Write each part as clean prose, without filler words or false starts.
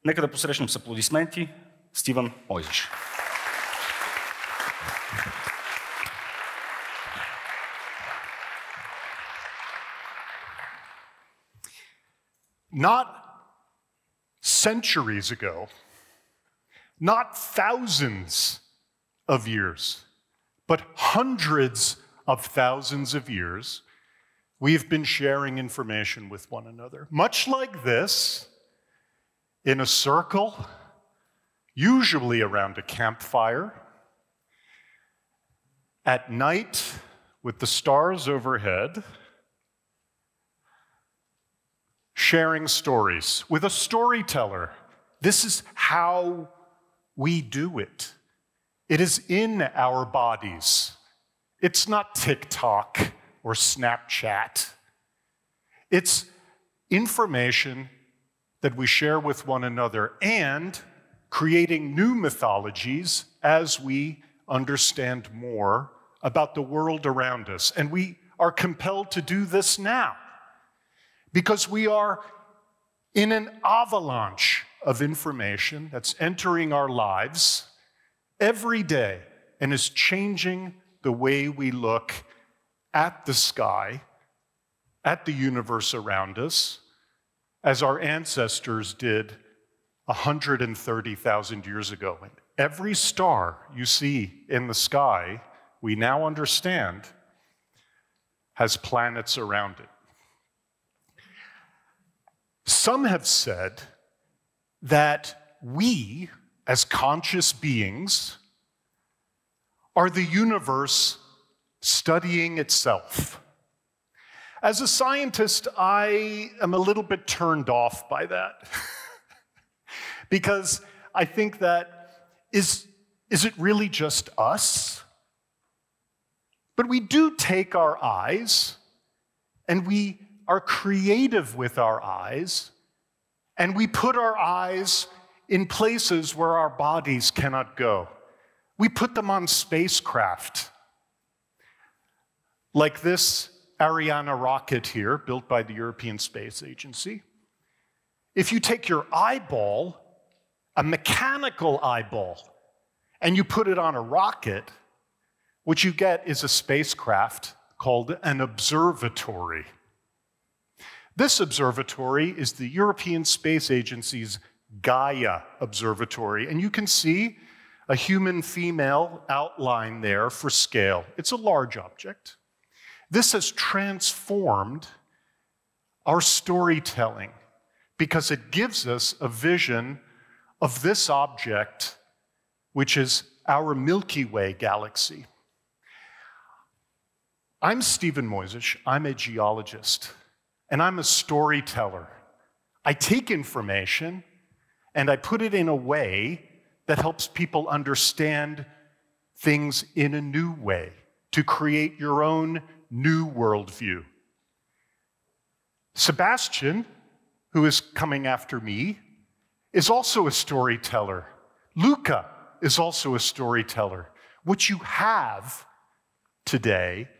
Нека да посрещнем с аплодисменти Стивън Мойзсис. Not centuries ago, not thousands of years, but hundreds of thousands of years, we've been sharing information with one another. Much like this, in a circle, usually around a campfire, at night with the stars overhead, sharing stories with a storyteller. This is how we do it. It is in our bodies. It's not TikTok or Snapchat. It's information that we share with one another and creating new mythologies as we understand more about the world around us. And we are compelled to do this now because we are in an avalanche of information that's entering our lives every day and is changing the way we look at the sky, at the universe around us, as our ancestors did 130,000 years ago. And every star you see in the sky, we now understand, has planets around it. Some have said that we, as conscious beings, are the universe studying itself. As a scientist, I am a little bit turned off by that. Because I think that, is it really just us? But we do take our eyes, and we are creative with our eyes, and we put our eyes in places where our bodies cannot go. We put them on spacecraft, like this Ariane rocket here, built by the European Space Agency. If you take your eyeball, a mechanical eyeball, and you put it on a rocket, what you get is a spacecraft called an observatory. This observatory is the European Space Agency's Gaia Observatory, and you can see a human female outline there for scale. It's a large object. This has transformed our storytelling because it gives us a vision of this object, which is our Milky Way galaxy. I'm Stephen Mojzsis. I'm a geologist, and I'm a storyteller. I take information and I put it in a way that helps people understand things in a new way, to create your own new worldview. Sebastian, who is coming after me, is also a storyteller. Luca is also a storyteller. What you have today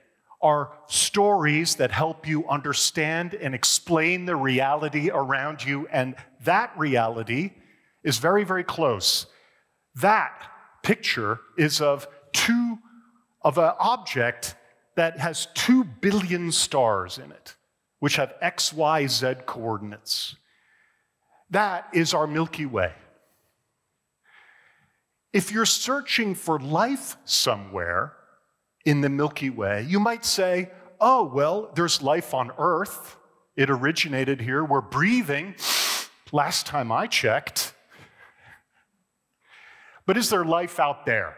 are stories that help you understand and explain the reality around you, and that reality is very, very close. That picture is of an object that has 2 billion stars in it, which have X, Y, Z coordinates. That is our Milky Way. If you're searching for life somewhere in the Milky Way, you might say, oh, well, there's life on Earth. It originated here. We're breathing. Last time I checked. But is there life out there?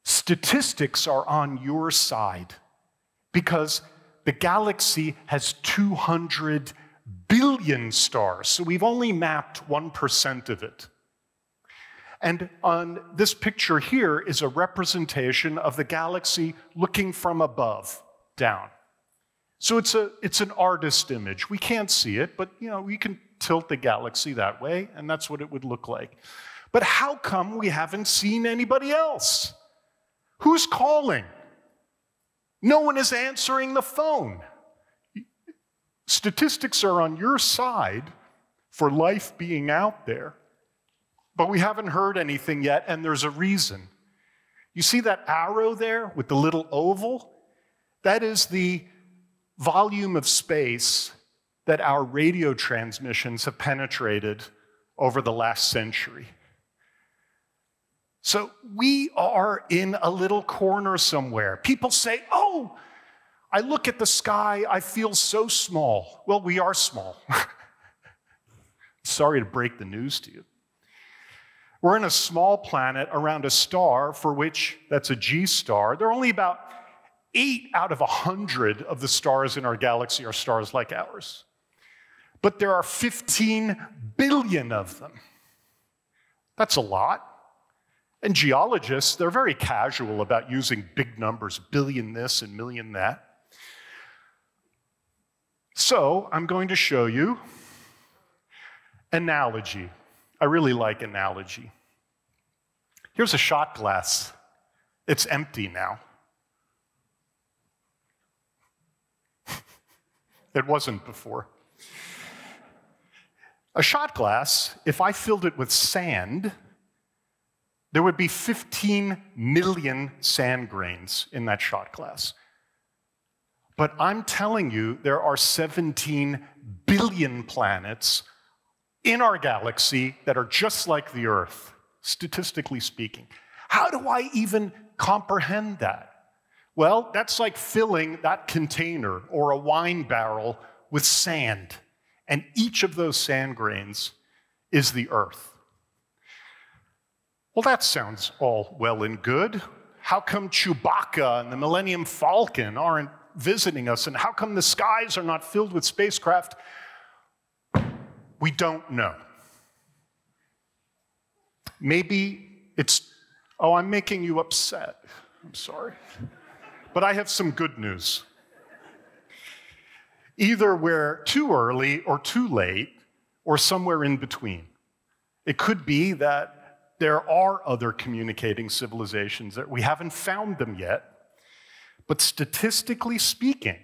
Statistics are on your side because the galaxy has 200 billion stars, so we've only mapped 1% of it. And on this picture here is a representation of the galaxy looking from above down. So it's an artist image. We can't see it, but we can tilt the galaxy that way, and that's what it would look like. But how come we haven't seen anybody else? Who's calling? No one is answering the phone. Statistics are on your side for life being out there. But we haven't heard anything yet, and there's a reason. You see that arrow there with the little oval? That is the volume of space that our radio transmissions have penetrated over the last century. So we are in a little corner somewhere. People say, oh, I look at the sky, I feel so small. Well, we are small. Sorry to break the news to you. We're in a small planet around a star for which, that's a G star. There are only about 8 out of 100 of the stars in our galaxy are stars like ours. But there are 15 billion of them. That's a lot. And geologists, they're very casual about using big numbers, billion this and million that. So I'm going to show you analogy. I really like analogy. Here's a shot glass. It's empty now. It wasn't before. A shot glass, if I filled it with sand, there would be 15 million sand grains in that shot glass. But I'm telling you, there are 17 billion planets in our galaxy that are just like the Earth, statistically speaking. How do I even comprehend that? Well, that's like filling that container or a wine barrel with sand, and each of those sand grains is the Earth. Well, that sounds all well and good. How come Chewbacca and the Millennium Falcon aren't visiting us, and how come the skies are not filled with spacecraft? We don't know. Maybe it's, oh, I'm making you upset. I'm sorry. But I have some good news. Either we're too early or too late, or somewhere in between. It could be that there are other communicating civilizations that we haven't found them yet, but statistically speaking,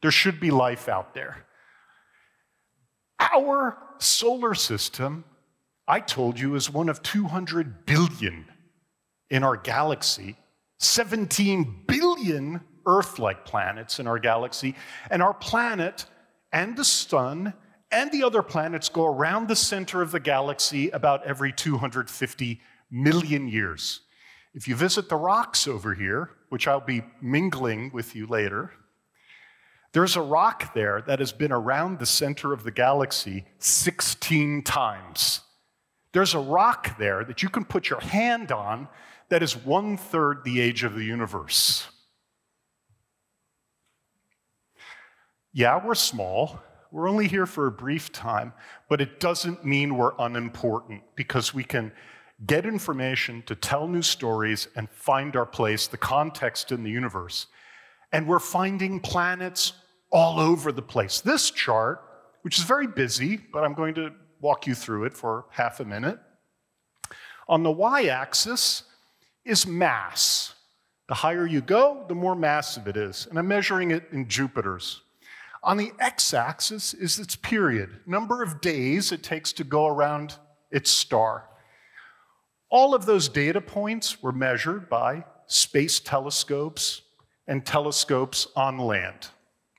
there should be life out there. Our solar system, I told you, is one of 200 billion in our galaxy, 17 billion Earth-like planets in our galaxy, and our planet and the sun and the other planets go around the center of the galaxy about every 250 million years. If you visit the rocks over here, which I'll be mingling with you later, there's a rock there that has been around the center of the galaxy 16 times. There's a rock there that you can put your hand on that is 1/3 the age of the universe. Yeah, we're small. We're only here for a brief time, but it doesn't mean we're unimportant, because we can get information to tell new stories and find our place, the context in the universe. And we're finding planets all over the place. This chart, which is very busy, but I'm going to walk you through it for half a minute. On the y-axis is mass. The higher you go, the more massive it is. And I'm measuring it in Jupiters. On the x-axis is its period, number of days it takes to go around its star. All of those data points were measured by space telescopes and telescopes on land,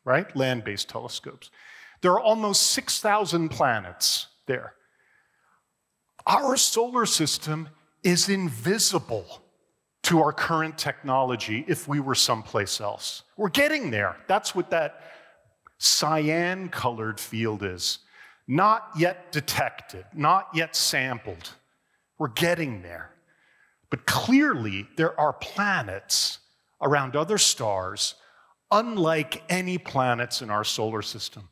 right? Land-based telescopes. There are almost 6,000 planets there. Our solar system is invisible to our current technology if we were someplace else. We're getting there. That's what that cyan-colored field is. Not yet detected, not yet sampled. We're getting there. But clearly, there are planets around other stars unlike any planets in our solar system.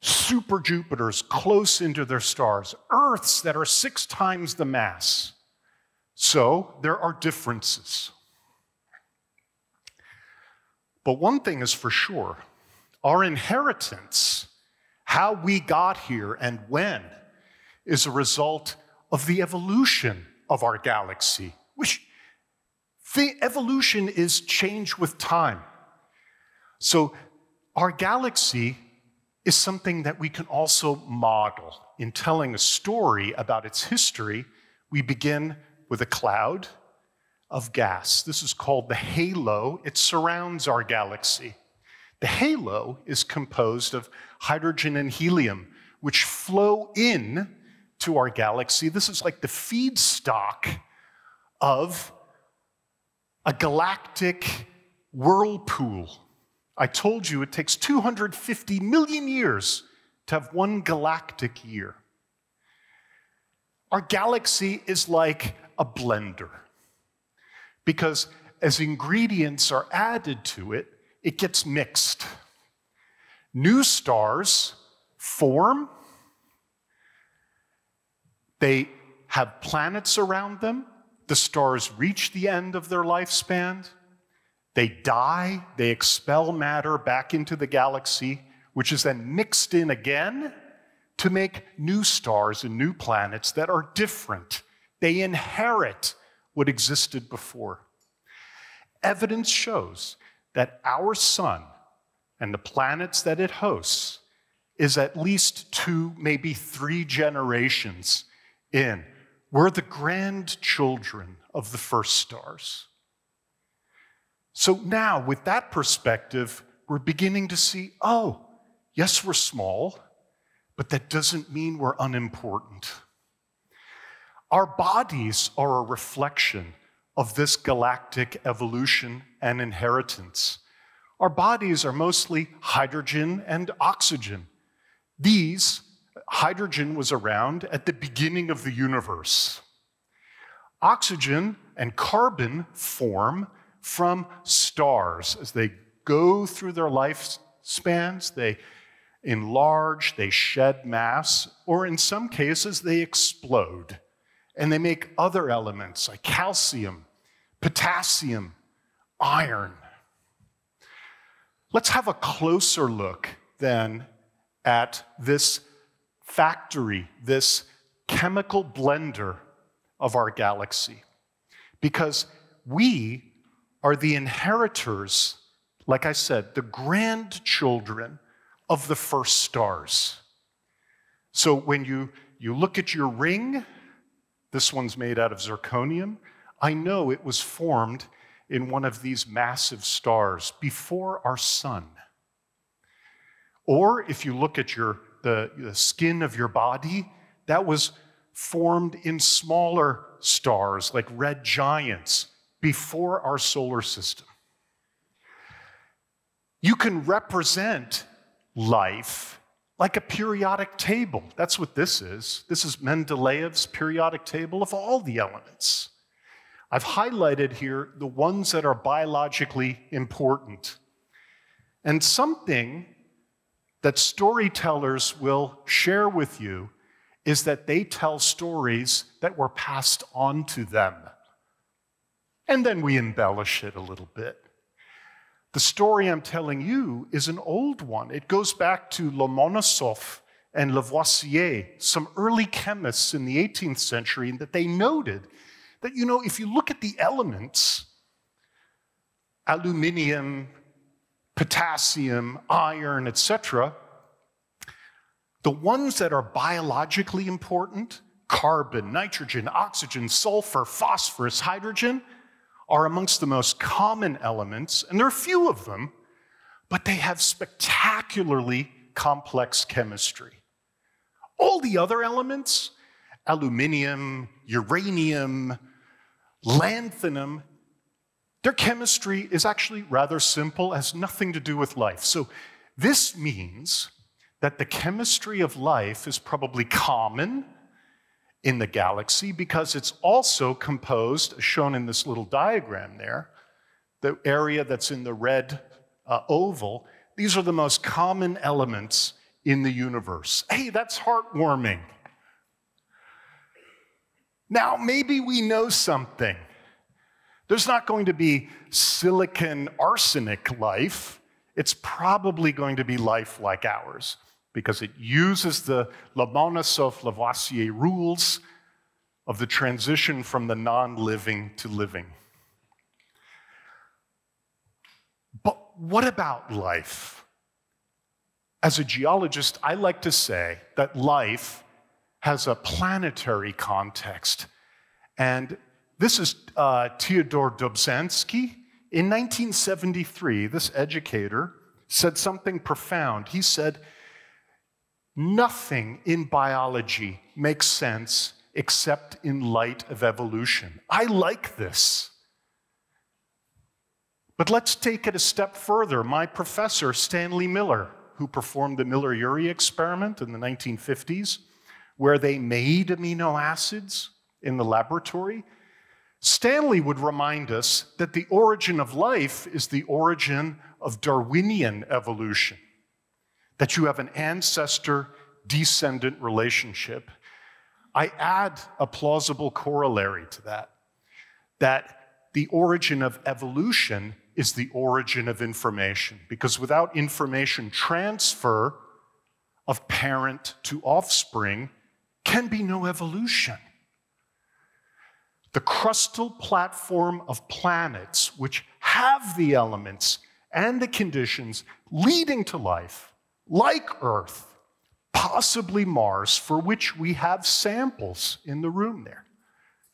Super Jupiters close into their stars, Earths that are 6 times the mass. So there are differences. But one thing is for sure, our inheritance, how we got here and when, is a result of the evolution of our galaxy, which the evolution is change with time. So our galaxy is something that we can also model. In telling a story about its history, we begin with a cloud of gas. This is called the halo. It surrounds our galaxy. The halo is composed of hydrogen and helium, which flow in to our galaxy. This is like the feedstock of a galactic whirlpool. I told you it takes 250 million years to have one galactic year. Our galaxy is like a blender, because as ingredients are added to it, it gets mixed. New stars form. They have planets around them. The stars reach the end of their lifespan. They die. They expel matter back into the galaxy, which is then mixed in again to make new stars and new planets that are different. They inherit what existed before. Evidence shows that our sun and the planets that it hosts is at least 2, maybe 3 generations in. We're the grandchildren of the first stars. So now, with that perspective, we're beginning to see, oh, yes, we're small, but that doesn't mean we're unimportant. Our bodies are a reflection of this galactic evolution and inheritance. Our bodies are mostly hydrogen and oxygen. Hydrogen was around at the beginning of the universe. Oxygen and carbon form from stars. As they go through their lifespans, they enlarge, they shed mass, or in some cases, they explode. And they make other elements like calcium, potassium, iron. Let's have a closer look then at this factory, this chemical blender of our galaxy. Because we are the inheritors, like I said, the grandchildren of the first stars. So when you look at your ring, this one's made out of zirconium. I know it was formed in one of these massive stars before our sun. Or if you look at the skin of your body, that was formed in smaller stars like red giants before our solar system. You can represent life like a periodic table. That's what this is. This is Mendeleev's periodic table of all the elements. I've highlighted here the ones that are biologically important. And something that storytellers will share with you is that they tell stories that were passed on to them. And then we embellish it a little bit. The story I'm telling you is an old one. It goes back to Lomonosov and Lavoisier, some early chemists in the 18th century, that they noted that, if you look at the elements, aluminium, potassium, iron, etc., the ones that are biologically important, carbon, nitrogen, oxygen, sulfur, phosphorus, hydrogen, are amongst the most common elements, and there are few of them, but they have spectacularly complex chemistry. All the other elements, aluminium, uranium, lanthanum, their chemistry is actually rather simple, has nothing to do with life. So this means that the chemistry of life is probably common in the galaxy because it's also composed, as shown in this little diagram there, the area that's in the red oval. These are the most common elements in the universe. Hey, that's heartwarming. Now, maybe we know something. There's not going to be silicon arsenic life. It's probably going to be life like ours because it uses the Lomonosov-Lavoisier rules of the transition from the non-living to living. But what about life? As a geologist, I like to say that life has a planetary context. And this is Theodore Dobzhansky. In 1973, this educator said something profound. He said, "Nothing in biology makes sense except in light of evolution." I like this. But let's take it a step further. My professor, Stanley Miller, who performed the Miller-Urey experiment in the 1950s, where they made amino acids in the laboratory, Stanley would remind us that the origin of life is the origin of Darwinian evolution, that you have an ancestor-descendant relationship. I add a plausible corollary to that the origin of evolution is the origin of information, because without information transfer of parent to offspring can be no evolution. The crustal platform of planets, which have the elements and the conditions leading to life, like Earth, possibly Mars, for which we have samples in the room there.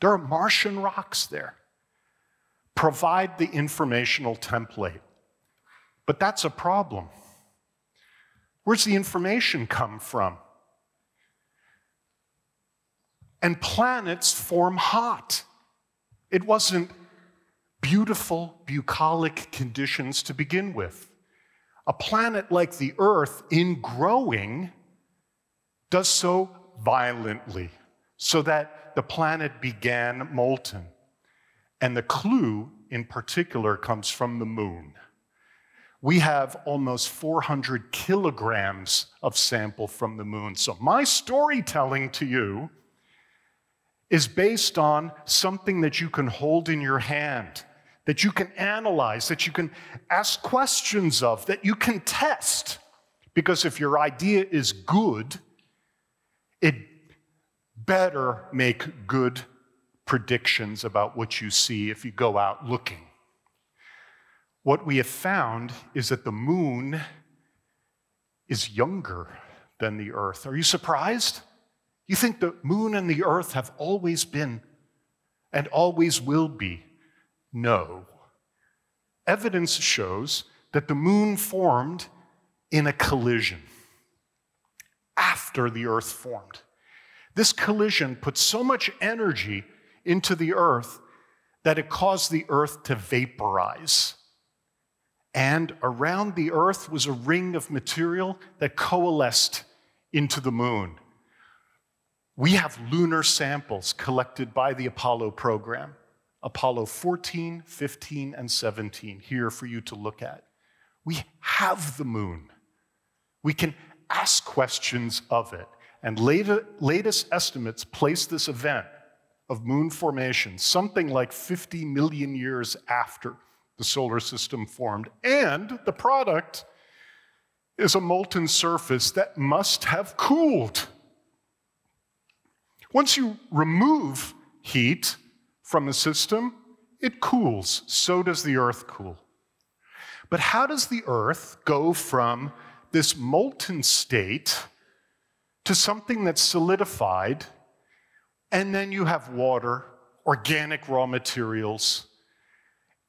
There are Martian rocks there. Provide the informational template. But that's a problem. Where's the information come from? And planets form hot. It wasn't beautiful, bucolic conditions to begin with. A planet like the Earth, in growing, does so violently, so that the planet began molten. And the clue, in particular, comes from the moon. We have almost 400 kilograms of sample from the moon. So my storytelling to you is based on something that you can hold in your hand, that you can analyze, that you can ask questions of, that you can test. Because if your idea is good, it better make good predictions about what you see if you go out looking. What we have found is that the moon is younger than the Earth. Are you surprised? You think the moon and the Earth have always been and always will be? No. Evidence shows that the moon formed in a collision after the Earth formed. This collision put so much energy into the Earth that it caused the Earth to vaporize. And around the Earth was a ring of material that coalesced into the moon. We have lunar samples collected by the Apollo program, Apollo 14, 15, and 17, here for you to look at. We have the moon. We can ask questions of it. And latest estimates place this event of moon formation something like 50 million years after the solar system formed. And the product is a molten surface that must have cooled. Once you remove heat from the system, it cools. So does the Earth cool. But how does the Earth go from this molten state to something that's solidified, and then you have water, organic raw materials,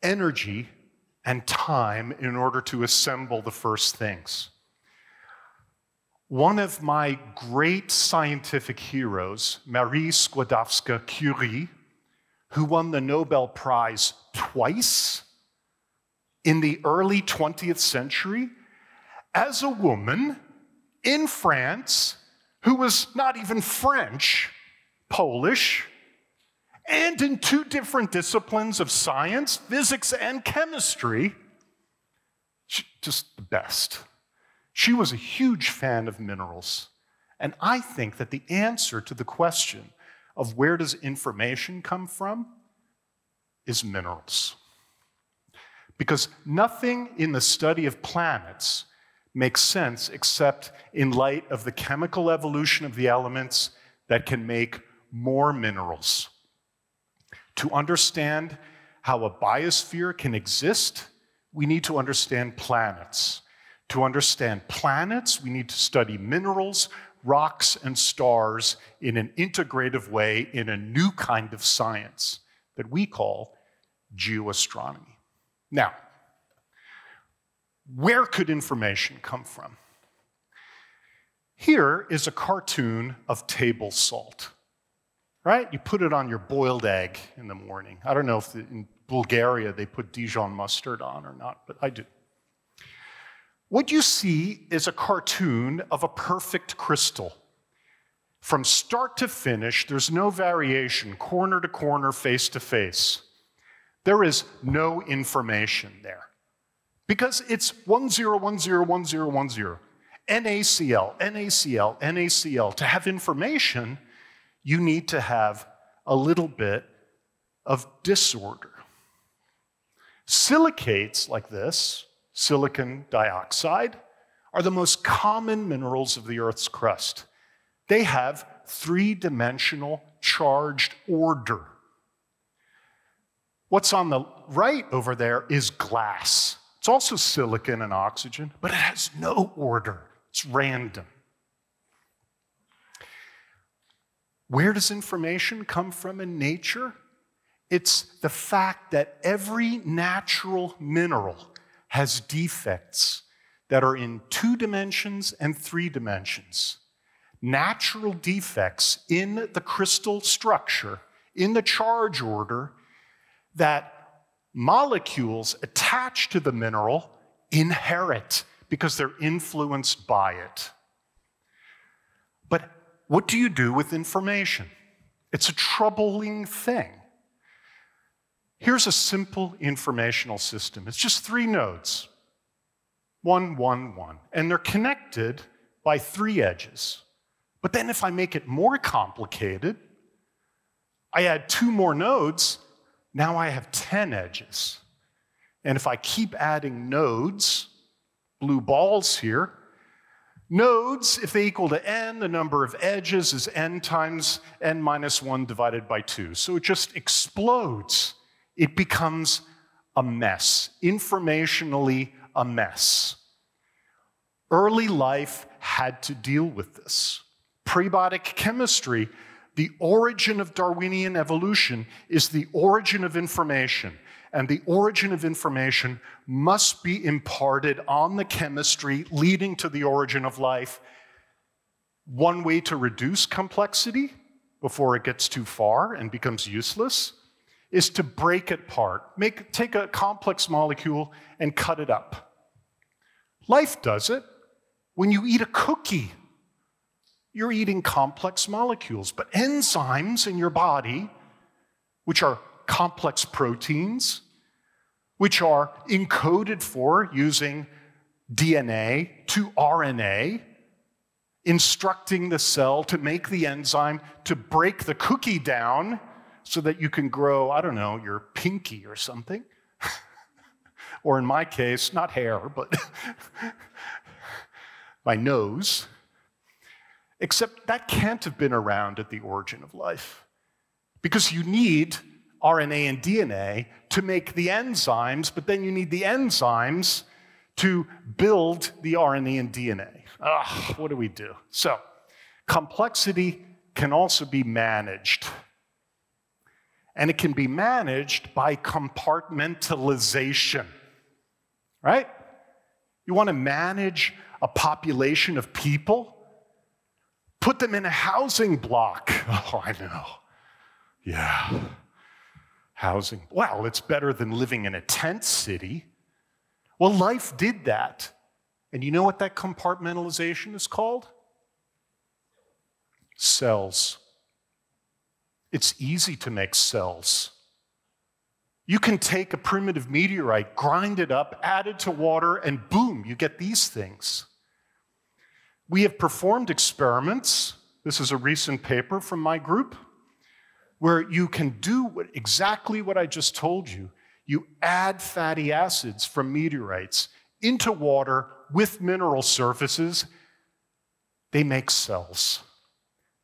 energy, and time in order to assemble the first things? One of my great scientific heroes, Marie Skłodowska-Curie, who won the Nobel Prize twice in the early 20th century, as a woman in France who was not even French, Polish, and in two different disciplines of science, physics and chemistry, just the best. She was a huge fan of minerals. And I think that the answer to the question of where does information come from is minerals. Because nothing in the study of planets makes sense except in light of the chemical evolution of the elements that can make more minerals. To understand how a biosphere can exist, we need to understand planets. To understand planets, we need to study minerals, rocks, and stars in an integrative way in a new kind of science that we call geoastronomy. Now, where could information come from? Here is a cartoon of table salt, right? You put it on your boiled egg in the morning. I don't know if in Bulgaria they put Dijon mustard on or not, but I do. What you see is a cartoon of a perfect crystal. From start to finish, there's no variation, corner to corner, face to face. There is no information there. Because it's 10, 10, 10, 10. NaCl, NaCl, NaCl. To have information, you need to have a little bit of disorder. Silicates like this, silicon dioxide, are the most common minerals of the Earth's crust. They have three-dimensional charged order. What's on the right over there is glass. It's also silicon and oxygen, but it has no order. It's random. Where does information come from in nature? It's the fact that every natural mineral has defects that are in 2 dimensions and 3 dimensions. Natural defects in the crystal structure, in the charge order, that molecules attached to the mineral inherit because they're influenced by it. But what do you do with information? It's a troubling thing. Here's a simple informational system. It's just 3 nodes. 1, 1, 1. And they're connected by 3 edges. But then if I make it more complicated, I add 2 more nodes, now I have 10 edges. And if I keep adding nodes, blue balls here, nodes, if they equal to n, the number of edges is n times n minus 1 divided by 2. So it just explodes. It becomes a mess, informationally a mess. Early life had to deal with this. Prebiotic chemistry, the origin of Darwinian evolution, is the origin of information. And the origin of information must be imparted on the chemistry leading to the origin of life. One way to reduce complexity before it gets too far and becomes useless is to break it apart. Take a complex molecule and cut it up. Life does it. When you eat a cookie, you're eating complex molecules. But enzymes in your body, which are complex proteins, which are encoded for using DNA to RNA, instructing the cell to make the enzyme to break the cookie down so that you can grow, I don't know, your pinky or something. Or in my case, not hair, but my nose. Except that can't have been around at the origin of life. Because you need RNA and DNA to make the enzymes, but then you need the enzymes to build the RNA and DNA. What do we do? So, complexity can also be managed. And it can be managed by compartmentalization, right? You want to manage a population of people? Put them in a housing block. Oh, I know. Yeah. Housing. Well, it's better than living in a tent city. Well, life did that. And you know what that compartmentalization is called? Cells. It's easy to make cells. You can take a primitive meteorite, grind it up, add it to water, and boom, you get these things. We have performed experiments. This is a recent paper from my group, where you can do exactly what I just told you. You add fatty acids from meteorites into water with mineral surfaces. They make cells.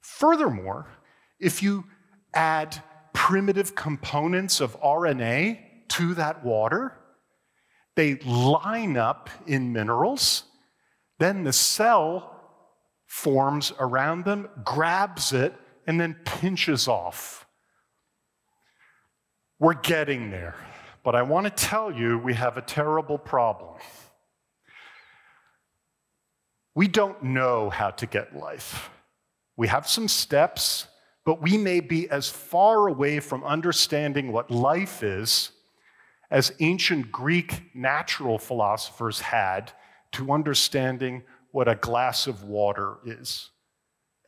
Furthermore, if you add primitive components of RNA to that water, they line up in minerals, Then the cell forms around them, grabs it, and then pinches off. We're getting there, but I want to tell you we have a terrible problem. We don't know how to get life. We have some steps, but we may be as far away from understanding what life is as ancient Greek natural philosophers had to understanding what a glass of water is.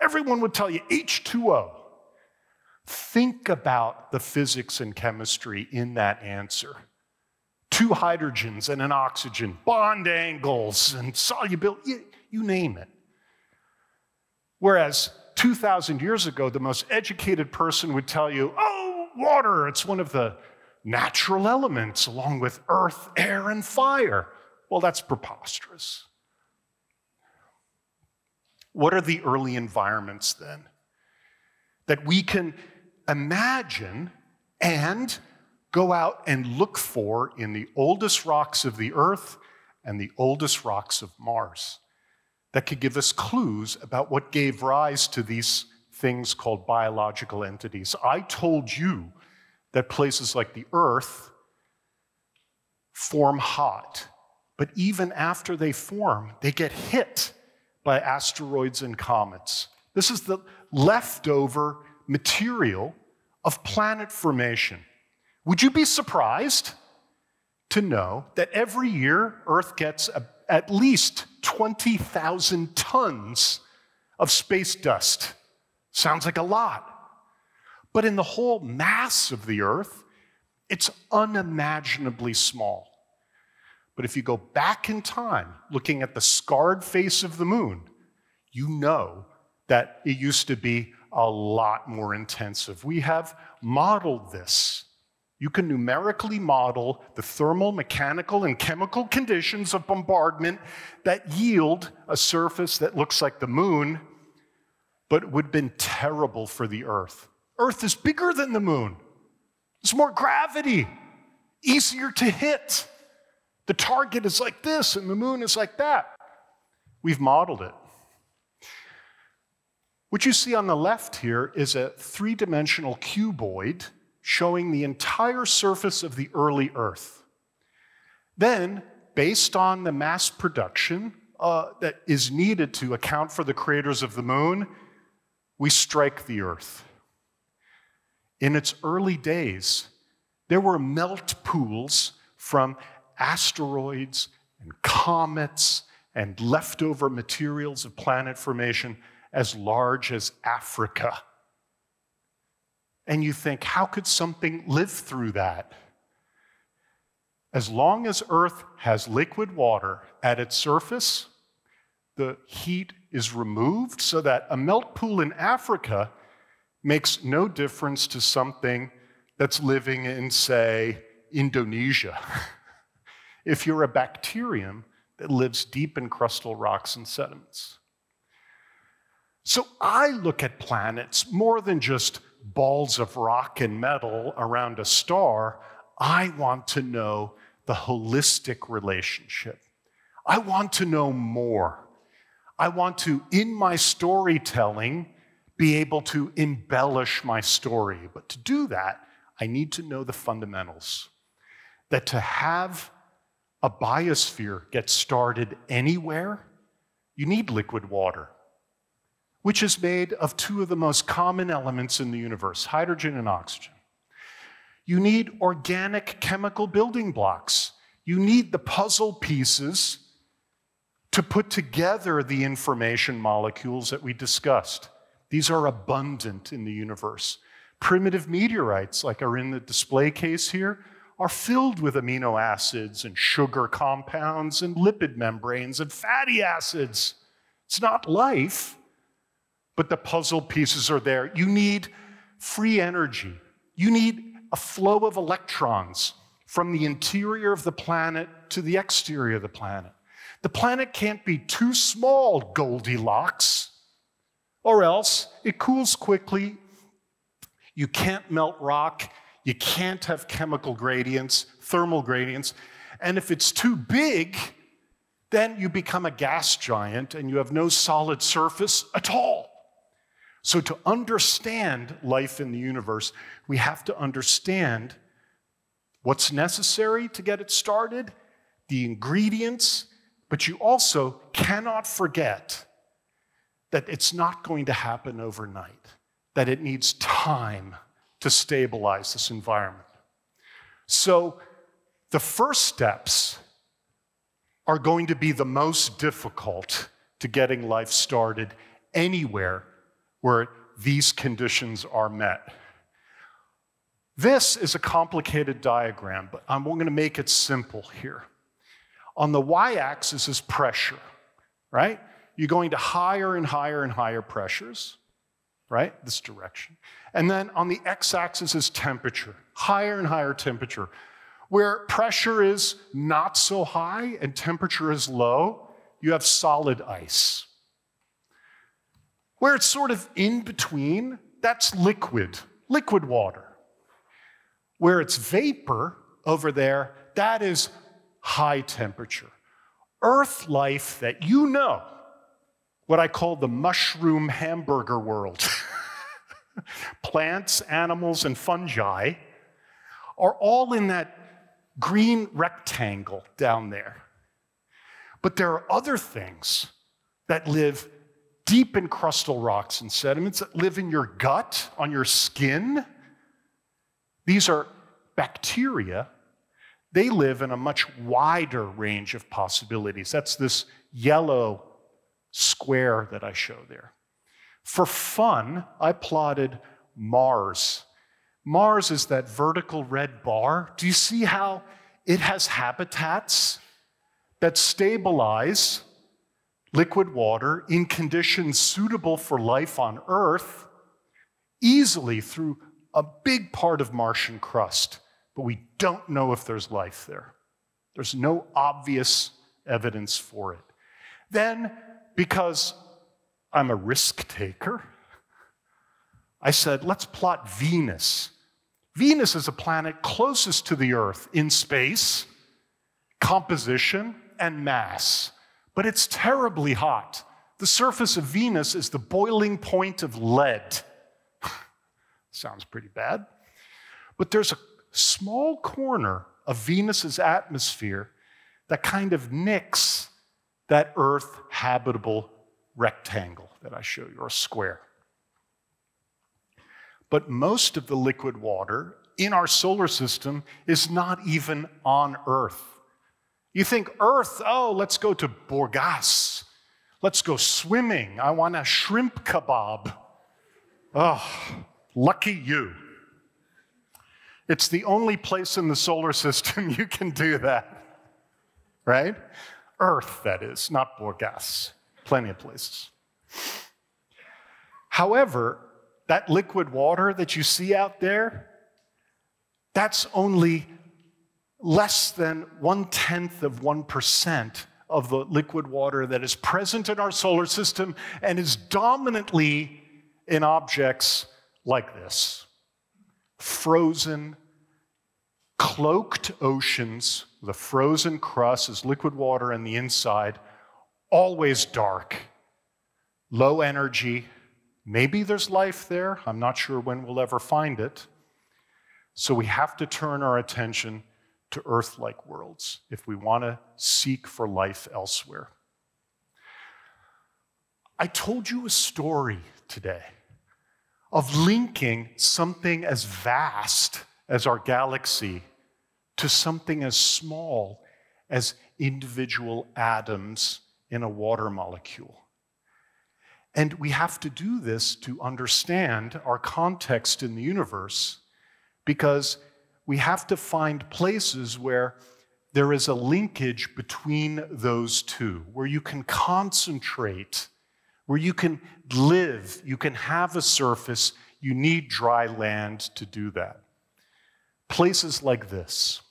Everyone would tell you H2O. Think about the physics and chemistry in that answer. 2 hydrogens and an oxygen, bond angles and solubility, you name it. Whereas 2,000 years ago, the most educated person would tell you, oh, water, it's one of the natural elements along with earth, air, and fire. Well, that's preposterous. What are the early environments then that we can imagine and go out and look for in the oldest rocks of the earth and the oldest rocks of Mars that could give us clues about what gave rise to these things called biological entities? I told you that places like the Earth form hot, but even after they form, they get hit by asteroids and comets. This is the leftover material of planet formation. Would you be surprised to know that every year Earth gets at least 20,000 tons of space dust? Sounds like a lot. But in the whole mass of the Earth, it's unimaginably small. But if you go back in time, looking at the scarred face of the moon, you know that it used to be a lot more intensive. We have modeled this. You can numerically model the thermal, mechanical, and chemical conditions of bombardment that yield a surface that looks like the moon, but would have been terrible for the Earth. Earth is bigger than the moon. There's more gravity, easier to hit. The target is like this, and the moon is like that. We've modeled it. What you see on the left here is a 3-dimensional cuboid showing the entire surface of the early Earth. Then, based on the mass production that is needed to account for the craters of the moon, we strike the Earth. In its early days, there were melt pools from asteroids and comets and leftover materials of planet formation as large as Africa. And you think, how could something live through that? As long as Earth has liquid water at its surface, the heat is removed so that a melt pool in Africa makes no difference to something that's living in, say, Indonesia. If you're a bacterium that lives deep in crustal rocks and sediments. So I look at planets more than just balls of rock and metal around a star. I want to know the holistic relationship. I want to know more. I want to, in my storytelling, be able to embellish my story. But to do that, I need to know the fundamentals. That to have a biosphere get started anywhere, you need liquid water, which is made of 2 of the most common elements in the universe, hydrogen and oxygen. You need organic chemical building blocks. You need the puzzle pieces to put together the information molecules that we discussed. These are abundant in the universe. Primitive meteorites, like are in the display case here, are filled with amino acids and sugar compounds and lipid membranes and fatty acids. It's not life, but the puzzle pieces are there. You need free energy. You need a flow of electrons from the interior of the planet to the exterior of the planet. The planet can't be too small, Goldilocks, or else it cools quickly. You can't melt rock. You can't have chemical gradients, thermal gradients. And if it's too big, then you become a gas giant and you have no solid surface at all. So to understand life in the universe, we have to understand what's necessary to get it started, the ingredients, but you also cannot forget that it's not going to happen overnight, that it needs time to stabilize this environment. So the first steps are going to be the most difficult to getting life started anywhere where these conditions are met. This is a complicated diagram, but I'm going to make it simple here. On the y-axis is pressure, right? You're going to higher and higher and higher pressures, right? This direction. And then on the x-axis is temperature, higher and higher temperature. Where pressure is not so high and temperature is low, you have solid ice. Where it's sort of in between, that's liquid water. Where it's vapor over there, that is high temperature. Earth life that you know, what I call the mushroom hamburger world, plants, animals, and fungi, are all in that green rectangle down there. But there are other things that live deep in crustal rocks and sediments, that live in your gut, on your skin. These are bacteria. They live in a much wider range of possibilities. That's this yellow square that I show there. For fun, I plotted Mars. Mars is that vertical red bar. Do you see how it has habitats that stabilize liquid water in conditions suitable for life on Earth easily through a big part of Martian crust? But we don't know if there's life there. There's no obvious evidence for it. Then, because I'm a risk taker, I said, let's plot Venus. Venus is a planet closest to the Earth in space, composition, and mass. But it's terribly hot. The surface of Venus is the boiling point of lead. Sounds pretty bad. But there's a small corner of Venus's atmosphere that kind of nicks that Earth habitable rectangle that I show you, or square. But most of the liquid water in our solar system is not even on Earth. You think Earth, oh, let's go to Borgas. Let's go swimming. I want a shrimp kebab. Oh, lucky you. It's the only place in the solar system you can do that, right? Earth, that is, not Borgas. Plenty of places. However, that liquid water that you see out there, that's only less than 0.1% of the liquid water that is present in our solar system and is dominantly in objects like this. Frozen, cloaked oceans with a frozen crust as liquid water on the inside, always dark, low energy. Maybe there's life there. I'm not sure when we'll ever find it. So we have to turn our attention to Earth-like worlds if we want to seek for life elsewhere. I told you a story today of linking something as vast as our galaxy to something as small as individual atoms in a water molecule. And we have to do this to understand our context in the universe, because we have to find places where there is a linkage between those two, where you can concentrate, where you can live, you can have a surface. You need dry land to do that. Places like this.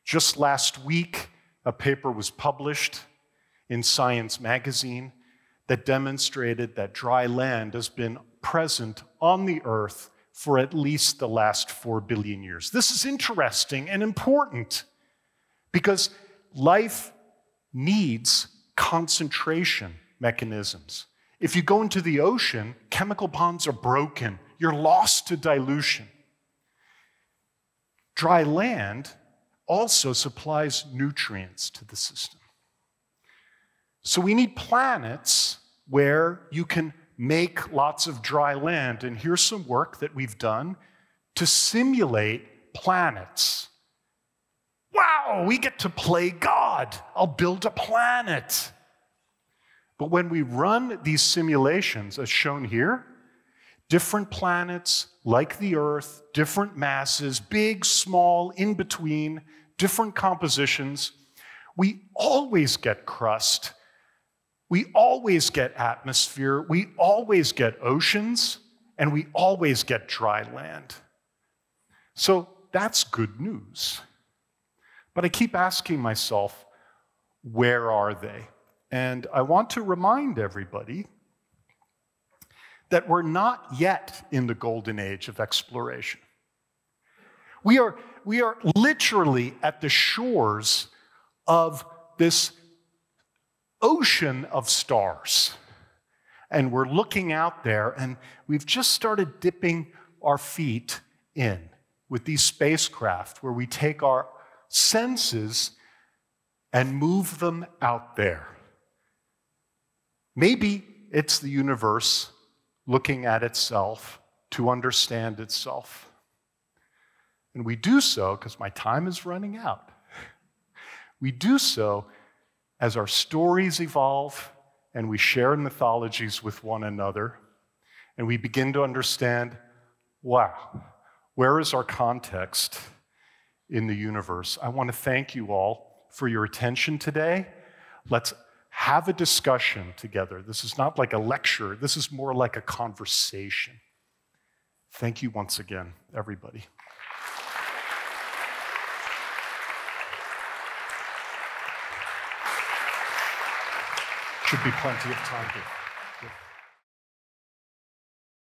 Just last week, a paper was published in Science magazine that demonstrated that dry land has been present on the Earth for at least the last 4 billion years. This is interesting and important because life needs concentration mechanisms. If you go into the ocean, chemical bonds are broken. You're lost to dilution. Dry land also supplies nutrients to the system. So we need planets where you can make lots of dry land. And here's some work that we've done to simulate planets. Wow, we get to play God. I'll build a planet. But when we run these simulations, as shown here, different planets like the Earth, different masses, big, small, in between, different compositions, we always get crust. We always get atmosphere. We always get oceans. And we always get dry land. So that's good news. But I keep asking myself, where are they? And I want to remind everybody that we're not yet in the golden age of exploration. We are literally at the shores of this ocean of stars. And we're looking out there, and we've just started dipping our feet in with these spacecraft where we take our senses and move them out there. Maybe it's the universe looking at itself to understand itself. And we do so, because my time is running out, we do so as our stories evolve and we share mythologies with one another, and we begin to understand, wow, where is our context in the universe? I want to thank you all for your attention today. Let's have a discussion together. This is not like a lecture. This is more like a conversation. Thank you once again, everybody. Should be plenty of time here.